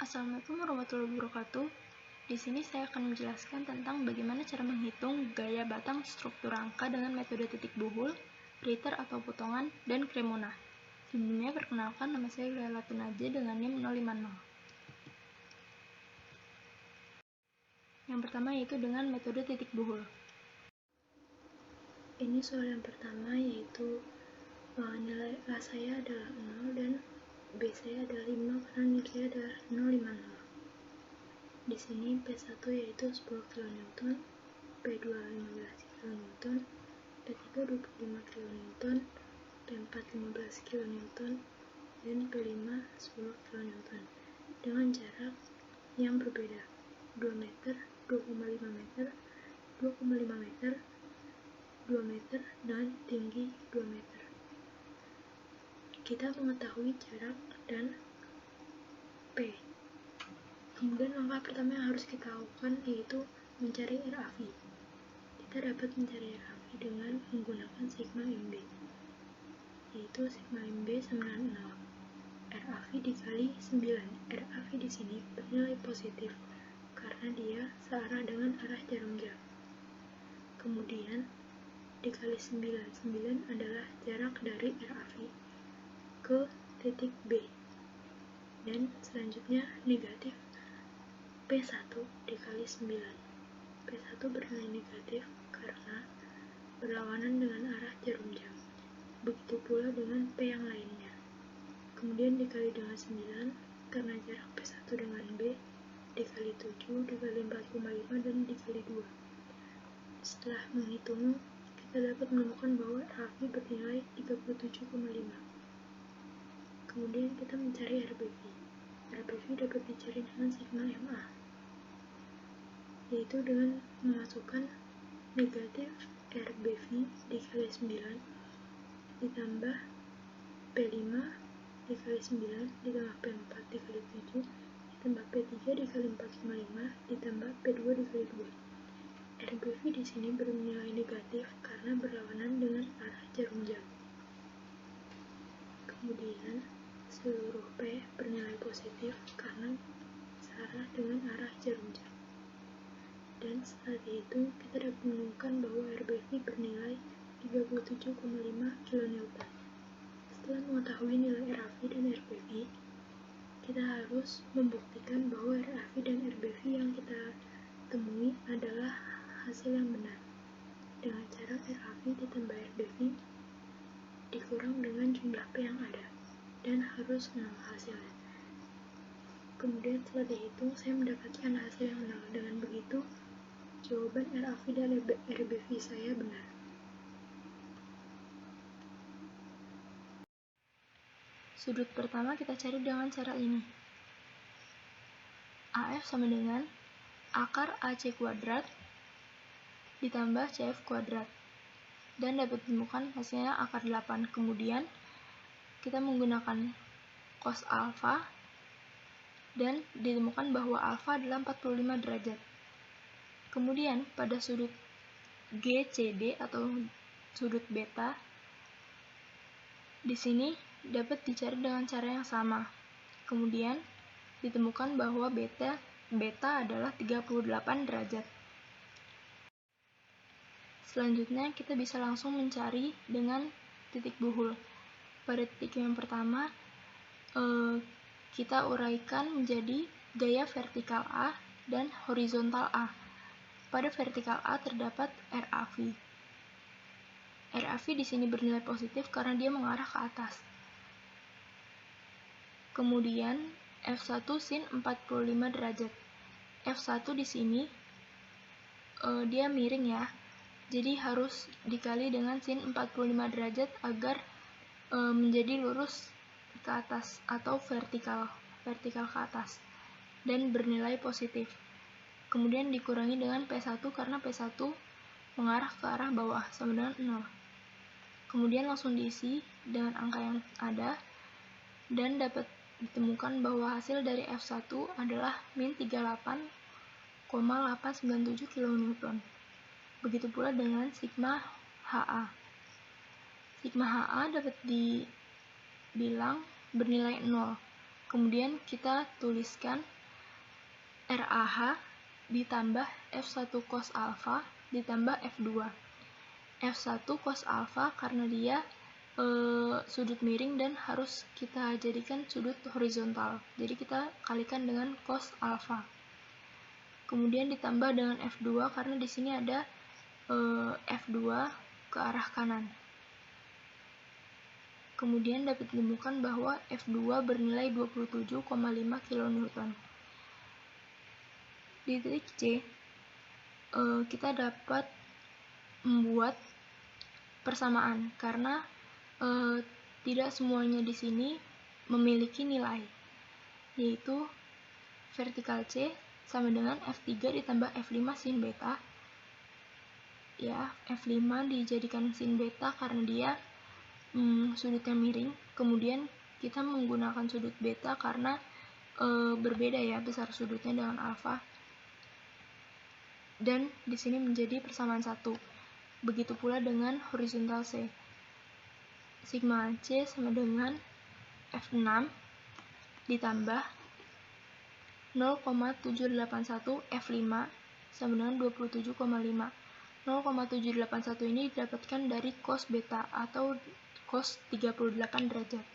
Assalamualaikum warahmatullahi wabarakatuh. Di sini saya akan menjelaskan tentang bagaimana cara menghitung gaya batang struktur angka dengan metode titik buhul, Ritter atau potongan, dan Cremona. Sebelumnya perkenalkan, nama saya Laila Tunaja dengan NIM 050. Yang pertama yaitu dengan metode titik buhul. Ini soal yang pertama yaitu nilai A saya adalah 0 dan B saya adalah 5 karena nilai saya adalah 050. Di sini P1 yaitu 10 kN, P2 15 kN, P3 25 kN, P4 15 kN, dan P5 10 kN dengan jarak yang berbeda 2 meter, 2,5 meter, 2,5 meter, 2 meter, dan tinggi 2 meter. Kita mengetahui jarak dan P. Kemudian langkah pertama yang harus kita lakukan yaitu mencari RAV. Kita dapat mencari RAV dengan menggunakan sigma MB, yaitu sigma MB sama dengan 0. RAV dikali 9. RAV di sini bernilai positif karena dia searah dengan arah jarum jam. Kemudian dikali 9. 9 adalah jarak dari RAV ke titik B. Dan selanjutnya negatif P1 dikali 9. P1 bernilai negatif karena berlawanan dengan arah jarum jam. Begitu pula dengan P yang lainnya. Kemudian dikali dengan 9 karena jarak P1 dengan B, dikali 7, dikali 4,5, dan dikali 2. Setelah menghitung, kita dapat menemukan bahwa RAV bernilai 37,5. Kemudian kita mencari RBV. RBV dapat dicari dengan sigma MA, yaitu dengan memasukkan negatif RBV dikali 9 ditambah P5 dikali 9 ditambah P4 dikali 7 ditambah P3 dikali 4,5 ditambah P2 dikali 2. RBV di sini bernilai negatif karena berlawanan dengan arah jarum jam. Kemudian seluruh P bernilai positif karena searah dengan arah jarum jam. Dan setelah itu kita dapat menemukan bahwa RBV bernilai 37,5 kN. Setelah mengetahui nilai RAV dan RBV, kita harus membuktikan bahwa RAV dan RBV yang kita temui adalah hasil yang benar dengan cara RAV ditambah RBV dikurang dengan jumlah P yang ada dan harus 0 hasilnya. Kemudian setelah dihitung, saya mendapatkan hasil yang 0. Dengan begitu, jawaban RAV dan RBV saya benar. Sudut pertama kita cari dengan cara ini. AF sama dengan akar AC kuadrat ditambah CF kuadrat. Dan dapat ditemukan hasilnya akar 8. Kemudian kita menggunakan cos alfa dan ditemukan bahwa alfa adalah 45 derajat. Kemudian pada sudut GCD atau sudut beta di sini dapat dicari dengan cara yang sama. Kemudian ditemukan bahwa beta adalah 38 derajat. Selanjutnya kita bisa langsung mencari dengan titik buhul. Pada titik yang pertama kita uraikan menjadi gaya vertikal A dan horizontal A. Pada vertikal A terdapat RAV. RAV di sini bernilai positif karena dia mengarah ke atas. Kemudian F1 sin 45 derajat. F1 di sini dia miring ya. Jadi harus dikali dengan sin 45 derajat agar menjadi lurus ke atas atau vertikal ke atas dan bernilai positif. Kemudian dikurangi dengan P1 karena P1 mengarah ke arah bawah sama dengan 0. Kemudian langsung diisi dengan angka yang ada dan dapat ditemukan bahwa hasil dari F1 adalah min 38,897 kN. Begitu pula dengan sigma HA. Sigma HA dapat dibilang bernilai 0 Kemudian kita tuliskan RAH ditambah F1 cos alfa ditambah F2. F1 cos alfa karena dia sudut miring dan harus kita jadikan sudut horizontal. Jadi kita kalikan dengan cos alfa. Kemudian ditambah dengan F2 karena di sini ada F2 ke arah kanan. Kemudian dapat ditemukan bahwa F2 bernilai 27,5 kN. Di titik C, kita dapat membuat persamaan karena tidak semuanya di sini memiliki nilai, yaitu vertikal C sama dengan F3 ditambah F5 sin beta. Ya, F5 dijadikan sin beta karena dia sudutnya miring. Kemudian kita menggunakan sudut beta karena berbeda ya besar sudutnya dengan alfa. Dan di sini menjadi persamaan 1. Begitu pula dengan horizontal C. Sigma C sama dengan F6 ditambah 0,781 F5 sama dengan 27,5. 0,781 ini didapatkan dari cos beta atau cos 38 derajat.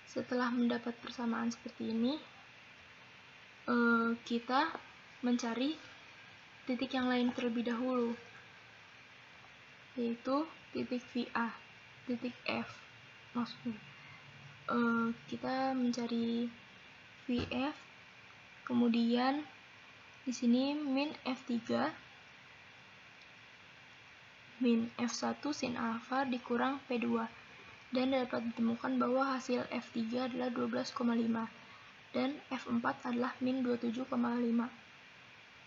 Setelah mendapat persamaan seperti ini, kita mencari titik yang lain terlebih dahulu, yaitu titik VA, titik F maksudnya. Kita mencari VF, kemudian di sini min F3 min F1 sin alfa dikurang P2, dan dapat ditemukan bahwa hasil F3 adalah 12,5 dan F4 adalah min 27,5.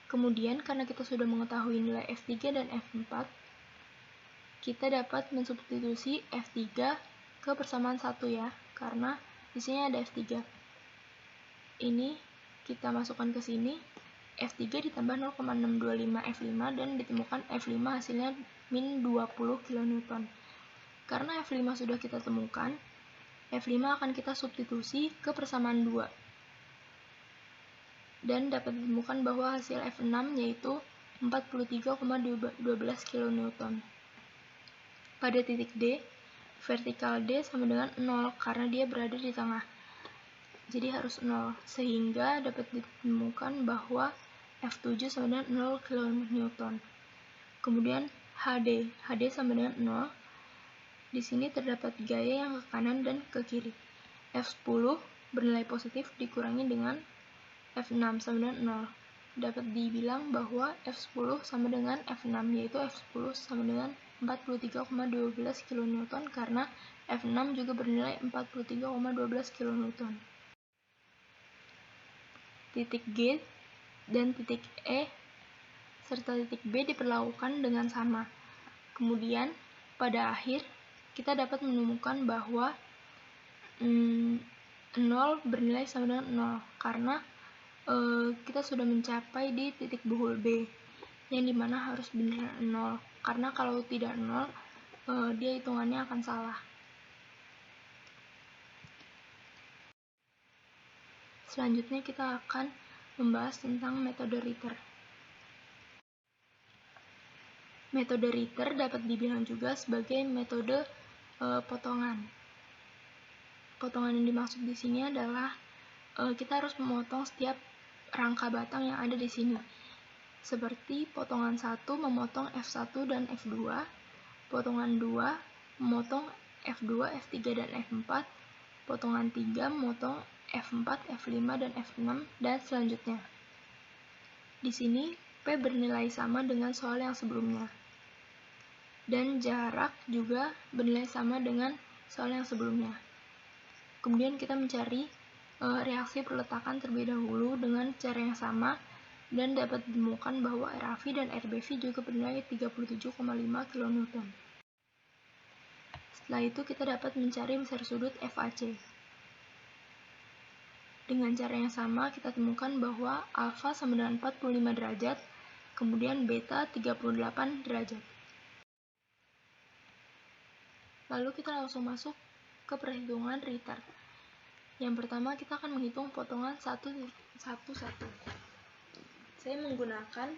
Kemudian karena kita sudah mengetahui nilai F3 dan F4, kita dapat mensubstitusi F3 ke persamaan 1 ya, karena di sini ada F3. Ini kita masukkan ke sini, F3 ditambah 0,625 F5 dan ditemukan F5 hasilnya min 20 kN. Karena F5 sudah kita temukan, F5 akan kita substitusi ke persamaan 2. Dan dapat ditemukan bahwa hasil F6 yaitu 43,12 kN. Pada titik D, vertikal D sama dengan 0 karena dia berada di tengah. Jadi harus 0, sehingga dapat ditemukan bahwa F7 sama dengan 0 kN. Kemudian HD sama dengan 0. Di sini terdapat gaya yang ke kanan dan ke kiri. F10 bernilai positif dikurangi dengan F6 sama dengan 0. Dapat dibilang bahwa F10 sama dengan F6, yaitu F10 sama dengan 43,12 kN karena F6 juga bernilai 43,12 kN. Titik G dan titik E serta titik B diperlakukan dengan sama. Kemudian pada akhir kita dapat menemukan bahwa 0 bernilai sama dengan 0 karena kita sudah mencapai di titik buhul B, yang dimana harus benar 0, karena kalau tidak 0 dia hitungannya akan salah. Selanjutnya kita akan membahas tentang metode Ritter. Metode Ritter dapat dibilang juga sebagai metode potongan. Potongan yang dimaksud di sini adalah kita harus memotong setiap rangka batang yang ada di sini. Seperti potongan 1 memotong F1 dan F2, potongan 2 memotong F2, F3 dan F4, potongan 3 memotong F4, F5 dan F6 dan selanjutnya. Di sini P bernilai sama dengan soal yang sebelumnya. Dan jarak juga bernilai sama dengan soal yang sebelumnya. Kemudian kita mencari reaksi perletakan terlebih dahulu dengan cara yang sama, dan dapat ditemukan bahwa RAV dan RBV juga bernilai 37,5 kN. Setelah itu kita dapat mencari besar sudut FAC. Dengan cara yang sama kita temukan bahwa alfa sama dengan 45 derajat, kemudian beta 38 derajat. Lalu kita langsung masuk ke perhitungan Ritter. Yang pertama kita akan menghitung potongan satu. Saya menggunakan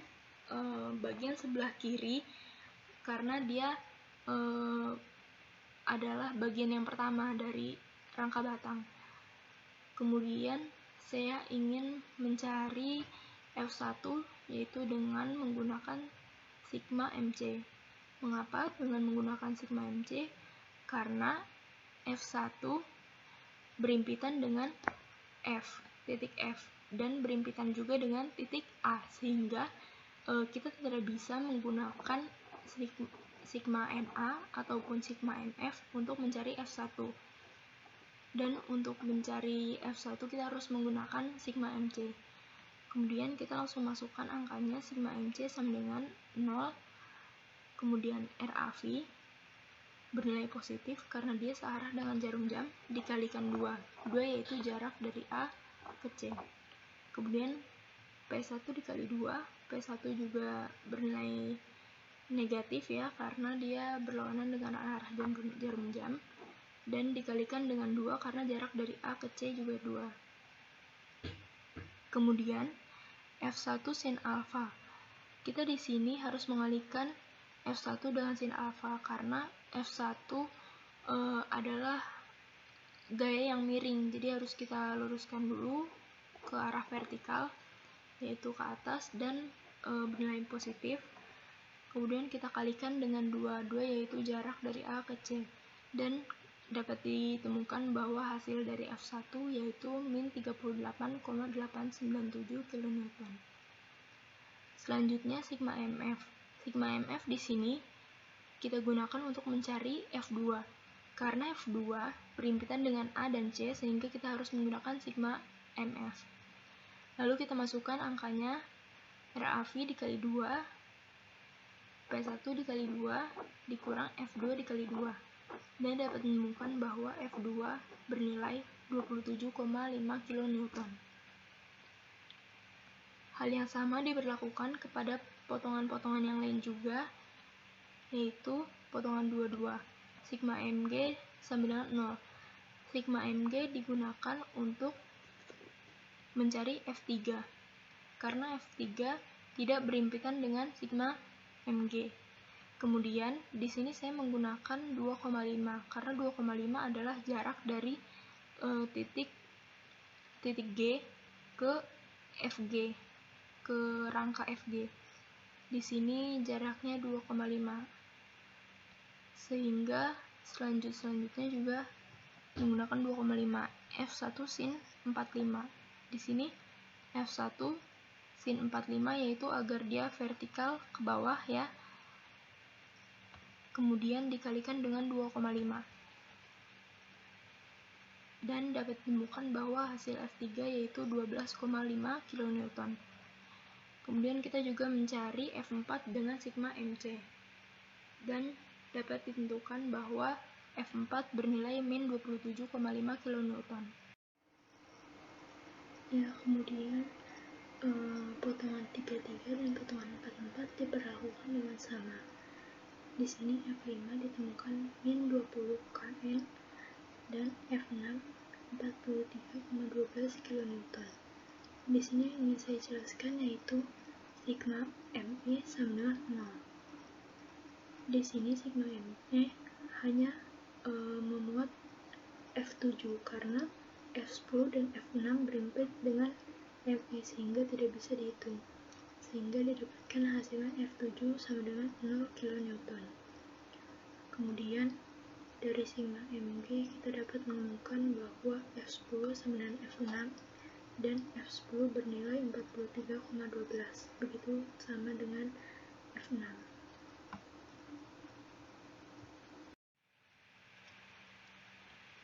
bagian sebelah kiri karena dia adalah bagian yang pertama dari rangka batang. Kemudian saya ingin mencari F1 yaitu dengan menggunakan sigma MC. Mengapa dengan menggunakan sigma MC? Karena F1 berimpitan dengan titik F dan berimpitan juga dengan titik A, sehingga kita tidak bisa menggunakan sigma MA ataupun sigma MF untuk mencari F1. Dan untuk mencari F1 kita harus menggunakan sigma MC. Kemudian kita langsung masukkan angkanya, sigma MC sama dengan 0, kemudian RAV bernilai positif karena dia searah dengan jarum jam, dikalikan 2 yaitu jarak dari A ke C. Kemudian P1 dikali 2, P1 juga bernilai negatif ya, karena dia berlawanan dengan arah jarum jam, dan dikalikan dengan 2 karena jarak dari A ke C juga 2. Kemudian F1 sin alfa. Kita di sini harus mengalihkan F1 dengan sin alfa karena F1 adalah gaya yang miring, jadi harus kita luruskan dulu ke arah vertikal yaitu ke atas dan bernilai positif. Kemudian kita kalikan dengan 2 yaitu jarak dari A ke C, dan dapat ditemukan bahwa hasil dari F1 yaitu min 38,897 kN. Selanjutnya sigma MF. Sigma MF di sini kita gunakan untuk mencari F2. Karena F2 berimpitan dengan A dan C sehingga kita harus menggunakan sigma MF. Lalu kita masukkan angkanya, RAV dikali 2, P1 dikali 2 dikurang F2 dikali 2, dan dapat menemukan bahwa F2 bernilai 27,5 kN. Hal yang sama diberlakukan kepada potongan-potongan yang lain juga, yaitu potongan 22. Sigma Mg sama dengan 0. Sigma Mg digunakan untuk mencari F3 karena F3 tidak berimpitan dengan sigma Mg. Kemudian di sini saya menggunakan 2,5 karena 2,5 adalah jarak dari titik G ke FG, ke rangka FG. Di sini jaraknya 2,5. Sehingga selanjutnya juga menggunakan 2,5. F1 sin 45. Di sini F1 sin 45 yaitu agar dia vertikal ke bawah ya. Kemudian dikalikan dengan 2,5. Dan dapat ditemukan bahwa hasil F3 yaitu 12,5 kN. Kemudian kita juga mencari F4 dengan sigma MC. Dan dapat ditentukan bahwa F4 bernilai min 27,5 kN. Ya, kemudian potongan 33 dan potongan 44 diperlakukan dengan sama. Di sini F5 ditemukan min 20 kN dan F6 43,12 kN. Di sini yang ingin saya jelaskan yaitu sigma ME sama dengan 0. Di sini sigma ME hanya memuat F7 karena F10 dan F6 berimpit dengan ME sehingga tidak bisa dihitung, sehingga didapatkan hasilnya F7 sama dengan 0 kN. Kemudian dari sigma Mg kita dapat menemukan bahwa F10 sama dengan F6 dan F10 bernilai 43,12, begitu sama dengan F6.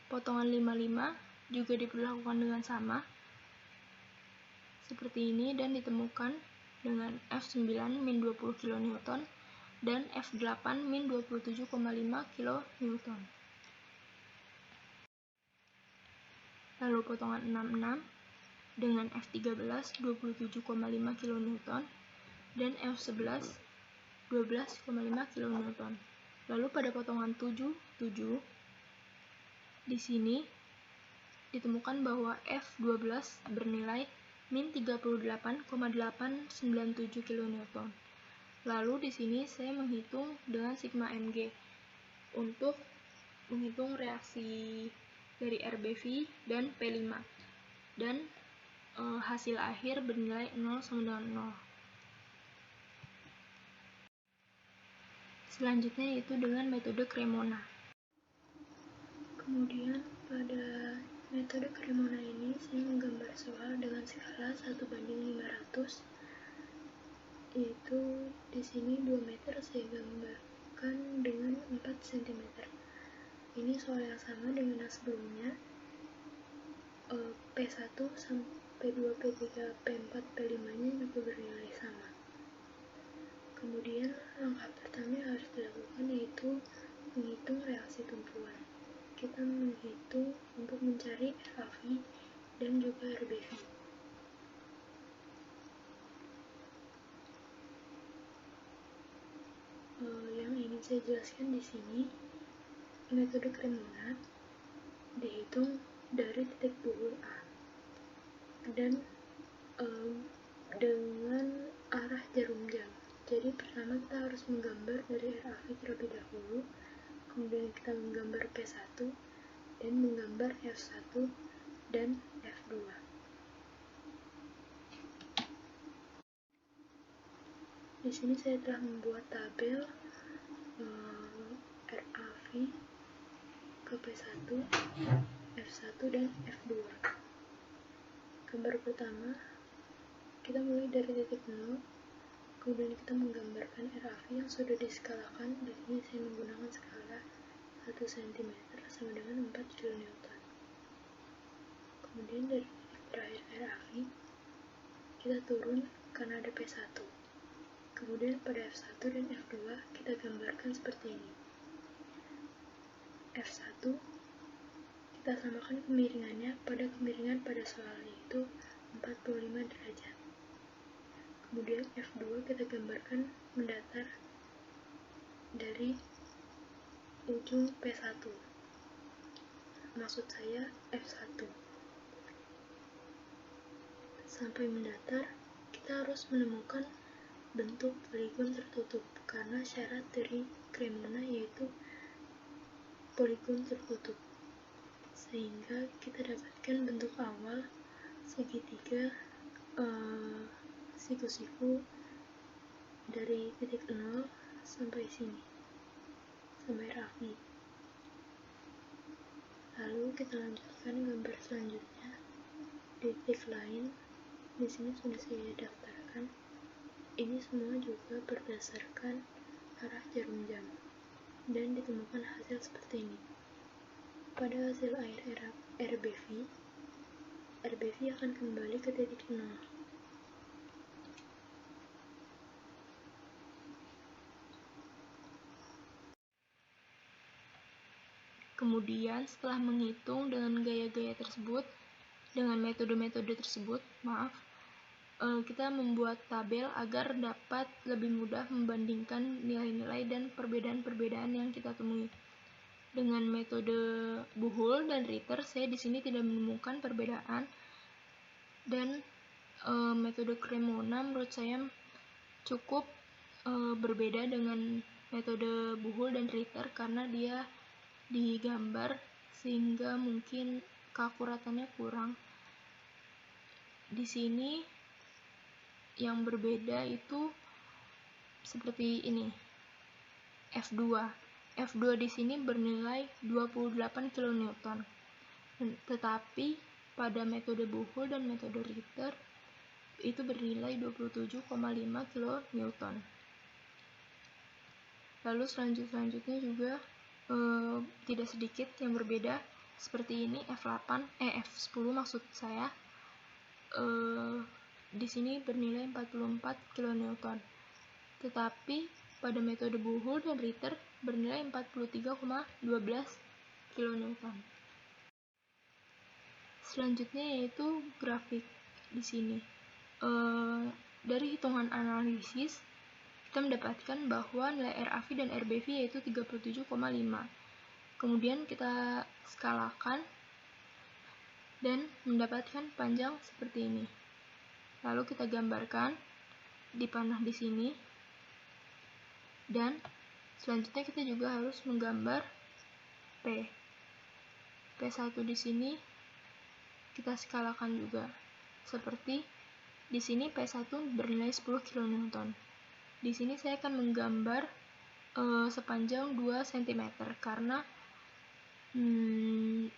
Potongan 55 juga diperlakukan dengan sama seperti ini dan ditemukan dengan F9 min 20 kN dan F8 min 27,5 kN. Lalu potongan 66 dengan F13 27,5 kN dan F11 12,5 kN. Lalu pada potongan 7 di sini ditemukan bahwa F12 bernilai min 38,897 kN. Lalu di sini saya menghitung dengan sigma Mg untuk menghitung reaksi dari RBV dan P5, dan hasil akhir bernilai 0 sama dengan 0. Selanjutnya yaitu dengan metode Cremona. Kemudian pada metode Cremona ini saya menggambar soal dengan skala 1:500, yaitu di sini 2 meter saya gambarkan dengan 4 cm. Ini soal yang sama dengan yang sebelumnya. P1 sampai P2, P3, P4, P5-nya juga bernilai sama. Kemudian langkah pertama yang harus dilakukan yaitu menghitung reaksi tumpuan. Kita menghitung untuk mencari RAV dan juga RBV. Yang ingin saya jelaskan di sini, metode Cremona dihitung dari titik buhul A dan dengan arah jarum jam. Jadi pertama kita harus menggambar dari RAV terlebih dahulu, kemudian kita menggambar P1 dan menggambar F1 dan F2. Di sini saya telah membuat tabel RAV ke P1, F1 dan F2. Gambar pertama, kita mulai dari titik 0, kemudian kita menggambarkan RAV yang sudah diskalakan. Di sini saya menggunakan skala 1 cm sama dengan 4 kN. Kemudian dari titik terakhir RAV, kita turun karena ada P1. Kemudian pada F1 dan F2 kita gambarkan seperti ini. F1 kita samakan kemiringannya pada kemiringan pada soal, yaitu 45 derajat. Kemudian F2 kita gambarkan mendatar dari ujung P1, maksud saya F1 sampai mendatar. Kita harus menemukan bentuk poligon tertutup karena syarat dari Cremona yaitu poligon tertutup, sehingga kita dapatkan bentuk awal segitiga siku-siku dari titik 0 sampai sini, sampai RAV. Lalu kita lanjutkan gambar selanjutnya di titik lain. Di sini sudah saya daftarkan. Ini semua juga berdasarkan arah jarum jam dan ditemukan hasil seperti ini. Pada hasil akhir RBV akan kembali ke titik 0. Kemudian setelah menghitung dengan gaya-gaya tersebut, dengan metode-metode tersebut, kita membuat tabel agar dapat lebih mudah membandingkan nilai-nilai dan perbedaan-perbedaan yang kita temui. Dengan metode Buhul dan Ritter, saya di sini tidak menemukan perbedaan, dan metode Cremona menurut saya cukup berbeda dengan metode Buhul dan Ritter karena dia digambar sehingga mungkin keakuratannya kurang. Di sini yang berbeda itu seperti ini. F2 di sini bernilai 28 kN. Tetapi pada metode Buhul dan metode Ritter itu bernilai 27,5 kN. Lalu selanjutnya juga tidak sedikit yang berbeda seperti ini. F10 maksud saya. Di sini bernilai 44 kN. Tetapi pada metode Buhul dan Ritter bernilai 43,12 kN. Selanjutnya yaitu grafik. Di sini dari hitungan analisis kita mendapatkan bahwa nilai RAV dan RBV yaitu 37,5. Kemudian kita skalakan dan mendapatkan panjang seperti ini. Lalu kita gambarkan di panah di sini, dan selanjutnya kita juga harus menggambar P1 di sini kita skalakan juga. Seperti di sini P1 bernilai 10 kN. Di sini saya akan menggambar sepanjang 2 cm karena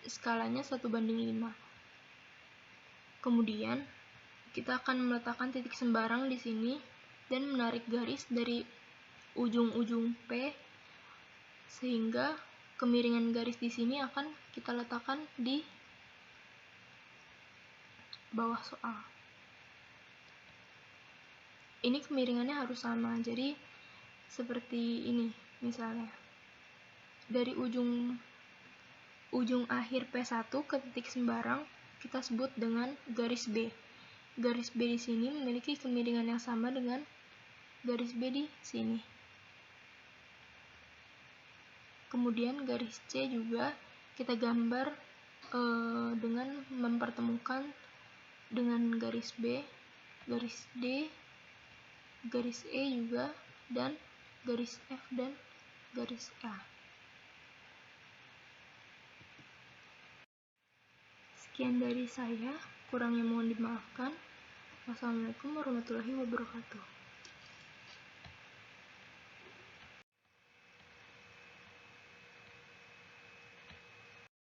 skalanya 1:5. Kemudian kita akan meletakkan titik sembarang di sini dan menarik garis dari ujung-ujung P sehingga kemiringan garis di sini akan kita letakkan di bawah soal. Ini kemiringannya harus sama, jadi seperti ini misalnya. Dari ujung akhir P1 ke titik sembarang kita sebut dengan garis B. Garis B di sini memiliki kemiringan yang sama dengan garis B di sini. Kemudian garis C juga kita gambar dengan mempertemukan dengan garis B, garis D, garis E juga, dan garis F dan garis A. Sekian dari saya, kurangnya mohon dimaafkan. Wassalamualaikum warahmatullahi wabarakatuh.